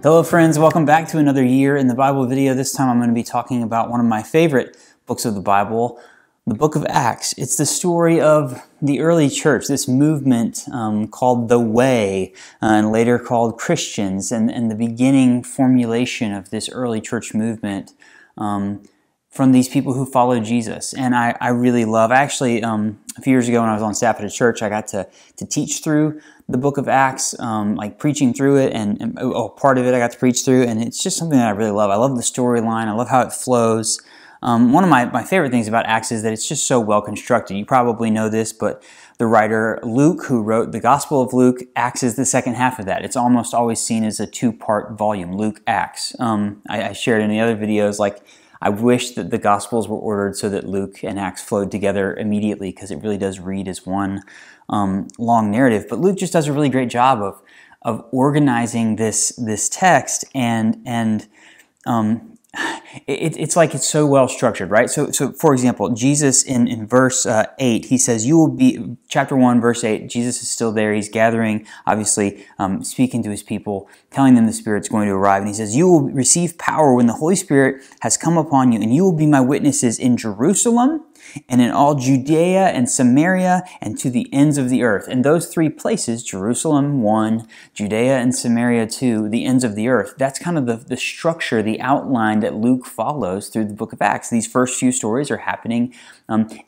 Hello friends, welcome back to another year in the Bible video. This time I'm going to be talking about one of my favorite books of the Bible, the book of Acts. It's the story of the early church, this movement called the Way, and later called Christians, and the beginning formulation of this early church movement from these people who followed Jesus. And I really love, actually, a few years ago when I was on staff at a church, I got to teach through the book of Acts, like preaching through it, and part of it I got to preach through, and it's just something that I really love. I love the storyline. I love how it flows. One of my favorite things about Acts is that it's just so well constructed. You probably know this, but the writer Luke, who wrote the Gospel of Luke, Acts is the second half of that. It's almost always seen as a two-part volume, Luke, Acts. I shared in the other videos, like, I wish that the Gospels were ordered so that Luke and Acts flowed together immediately, because it really does read as one long narrative. But Luke just does a really great job of organizing this text, and it's like it's so well structured, right? So for example, Jesus in verse 8, he says, "You will be," chapter 1, verse 8, Jesus is still there. He's gathering, obviously, speaking to his people, telling them the Spirit's going to arrive. And he says, "You will receive power when the Holy Spirit has come upon you, and you will be my witnesses in Jerusalem, and in all Judea and Samaria, and to the ends of the earth." And those three places, Jerusalem 1, Judea and Samaria 2, the ends of the earth, that's kind of the structure, the outline that Luke follows through the book of Acts. These first few stories are happening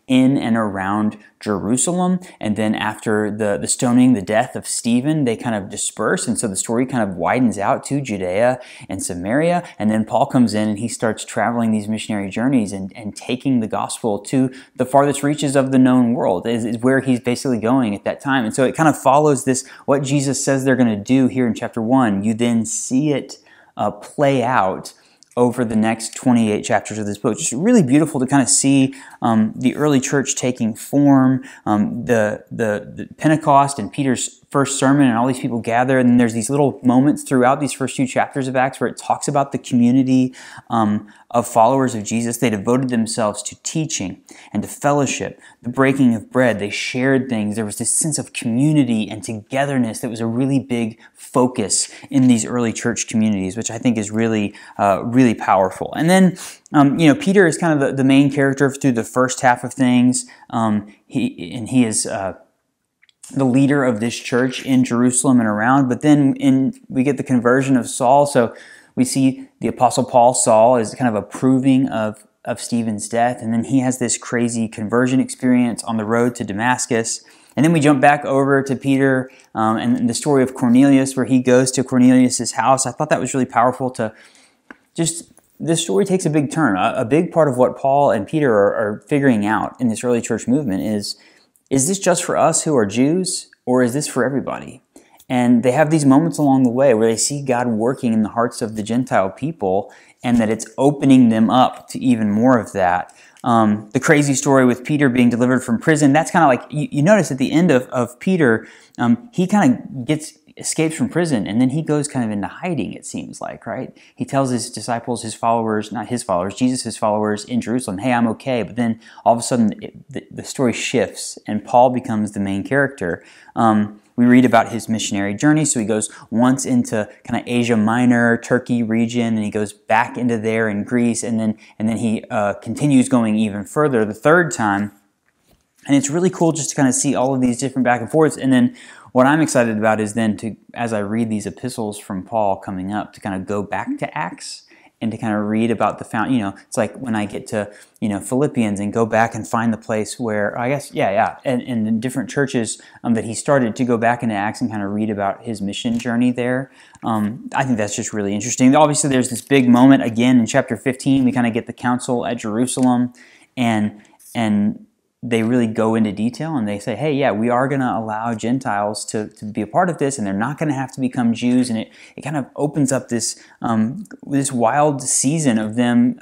in and around Jerusalem, and then after the stoning, the death of Stephen, they kind of disperse, and so the story kind of widens out to Judea and Samaria, and then Paul comes in and he starts traveling these missionary journeys and taking the gospel to the farthest reaches of the known world, is where he's basically going at that time. And so it kind of follows this, what Jesus says they're going to do here in chapter 1. You then see it play out over the next 28 chapters of this book. Just really beautiful to kind of see the early church taking form, the Pentecost and Peter's first sermon, and all these people gather, and then there's these little moments throughout these first few chapters of Acts where it talks about the community of followers of Jesus. They devoted themselves to teaching and to fellowship, the breaking of bread. They shared things. There was this sense of community and togetherness that was a really big focus in these early church communities, which I think is really, really powerful. And then, Peter is kind of the main character through the first half of things. He is the leader of this church in Jerusalem and around. But then we get the conversion of Saul. So we see the Apostle Paul, Saul, is kind of approving of Stephen's death. And then he has this crazy conversion experience on the road to Damascus. And then we jump back over to Peter and the story of Cornelius, where he goes to Cornelius' house. I thought that was really powerful to just... This story takes a big turn. A big part of what Paul and Peter are figuring out in this early church movement is this just for us who are Jews, or is this for everybody? And they have these moments along the way where they see God working in the hearts of the Gentile people, and that it's opening them up to even more of that. The crazy story with Peter being delivered from prison, that's kind of like, you notice at the end of Peter, he kind of escapes from prison, and then he goes kind of into hiding, it seems like, right? He tells his disciples, his followers, not his followers, Jesus' followers in Jerusalem, hey, I'm okay. But then all of a sudden the story shifts, and Paul becomes the main character. We read about his missionary journey. So he goes once into kind of Asia Minor, Turkey region, and he goes back into there in Greece, and then he continues going even further the third time. And it's really cool just to kind of see all of these different back and forths. And then what I'm excited about is then to, as I read these epistles from Paul coming up, to kind of go back to Acts and to kind of read about the it's like when I get to, Philippians and go back and find the place where, and in different churches that he started, to go back into Acts and kind of read about his mission journey there. I think that's just really interesting. Obviously, there's this big moment again in chapter 15. We kind of get the council at Jerusalem, and they really go into detail, and they say, hey, yeah, we are going to allow Gentiles to be a part of this, and they're not going to have to become Jews. And it kind of opens up this wild season of them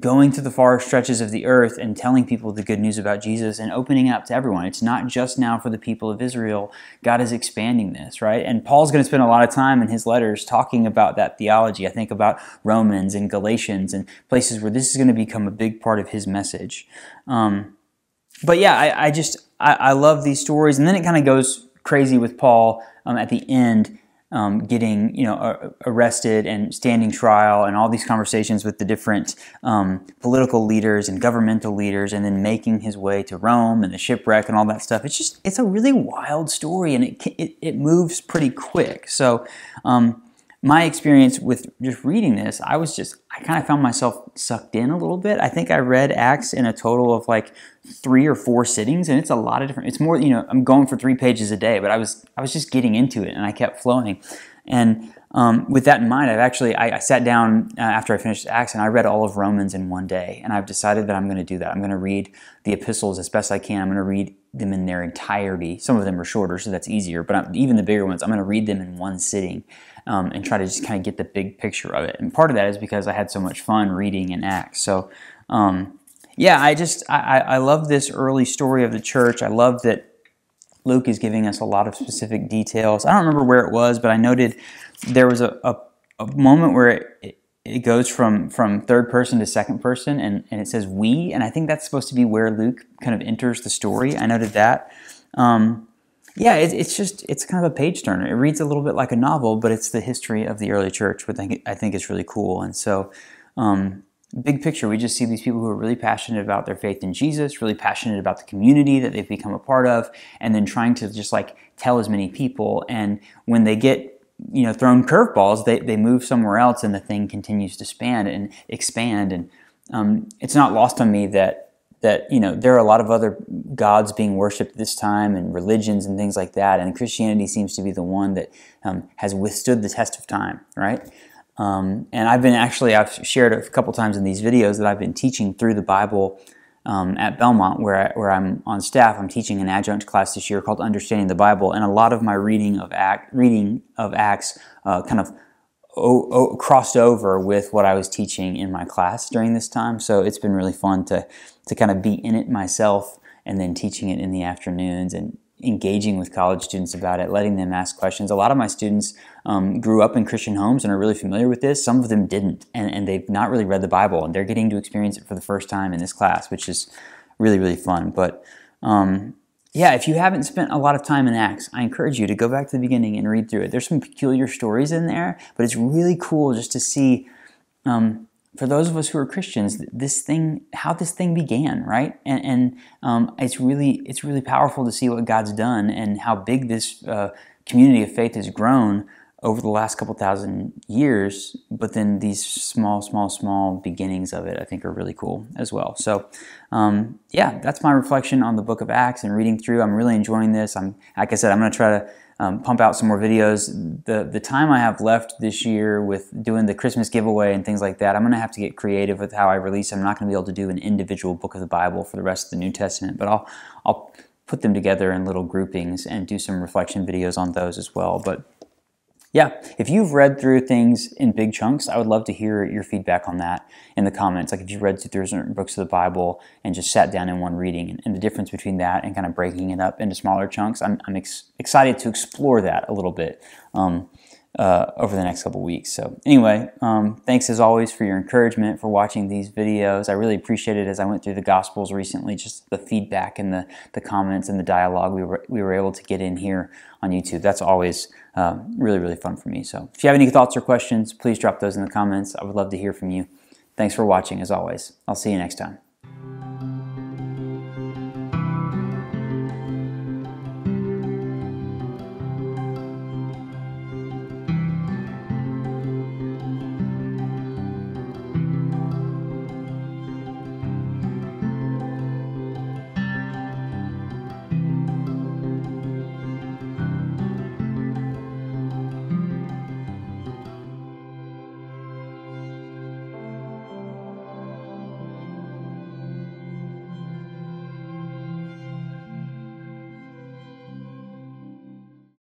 going to the far stretches of the earth and telling people the good news about Jesus and opening up to everyone. It's not just now for the people of Israel. God is expanding this, right? And Paul's going to spend a lot of time in his letters talking about that theology. I think about Romans and Galatians and places where this is going to become a big part of his message. But yeah, I love these stories. And then it kind of goes crazy with Paul at the end getting arrested and standing trial and all these conversations with the different political leaders and governmental leaders, and then making his way to Rome and the shipwreck and all that stuff. It's a really wild story, and it moves pretty quick. So my experience with just reading this, I kind of found myself sucked in a little bit. I think I read Acts in a total of like 3 or 4 sittings, and it's a lot of different. It's more, I'm going for 3 pages a day, but I was just getting into it, and I kept flowing. And with that in mind, I sat down after I finished Acts, and I read all of Romans in one day. And I've decided that I'm going to do that. I'm going to read the epistles as best I can. I'm going to read them in their entirety. Some of them are shorter, so that's easier. But even the bigger ones, I'm going to read them in one sitting. And try to just kind of get the big picture of it. And part of that is because I had so much fun reading in Acts. So, yeah, I love this early story of the church. I love that Luke is giving us a lot of specific details. I don't remember where it was, but I noted there was a moment where it goes from third person to second person, and it says we, and I think that's supposed to be where Luke kind of enters the story. I noted that. Yeah, it's kind of a page turner. It reads a little bit like a novel, but it's the history of the early church, which I think is really cool. And so, big picture, we just see these people who are really passionate about their faith in Jesus, really passionate about the community that they've become a part of, and then trying to just like tell as many people. And when they get thrown curveballs, they move somewhere else, and the thing continues to expand. And it's not lost on me that there are a lot of other gods being worshipped at this time, and religions and things like that, and Christianity seems to be the one that has withstood the test of time, right? And I've shared a couple times in these videos that I've been teaching through the Bible at Belmont, where I'm on staff. I'm teaching an adjunct class this year called Understanding the Bible, and a lot of my reading of Acts kind of crossed over with what I was teaching in my class during this time. So it's been really fun to kind of be in it myself, and then teaching it in the afternoons and engaging with college students about it, letting them ask questions. A lot of my students grew up in Christian homes and are really familiar with this. Some of them didn't, and they've not really read the Bible, and they're getting to experience it for the first time in this class, which is really, really fun. But yeah, if you haven't spent a lot of time in Acts, I encourage you to go back to the beginning and read through it. There's some peculiar stories in there, but it's really cool just to see, for those of us who are Christians, how this thing began, right? And it's really powerful to see what God's done and how big this community of faith has grown over the last couple thousand years. But then these small beginnings of it, I think, are really cool as well. So, yeah, that's my reflection on the book of Acts and reading through. I'm really enjoying this. Like I said, I'm going to try to pump out some more videos. The time I have left this year with doing the Christmas giveaway and things like that, I'm going to have to get creative with how I release. I'm not going to be able to do an individual book of the Bible for the rest of the New Testament, but I'll put them together in little groupings and do some reflection videos on those as well. But yeah, if you've read through things in big chunks, I would love to hear your feedback on that in the comments. Like if you read through certain books of the Bible and just sat down in one reading, and the difference between that and kind of breaking it up into smaller chunks. I'm excited to explore that a little bit over the next couple weeks. So anyway, thanks as always for your encouragement, for watching these videos. I really appreciate it as I went through the Gospels recently, just the feedback and the comments and the dialogue we were able to get in here on YouTube. That's always really, really fun for me. So if you have any thoughts or questions, please drop those in the comments. I would love to hear from you. Thanks for watching as always. I'll see you next time.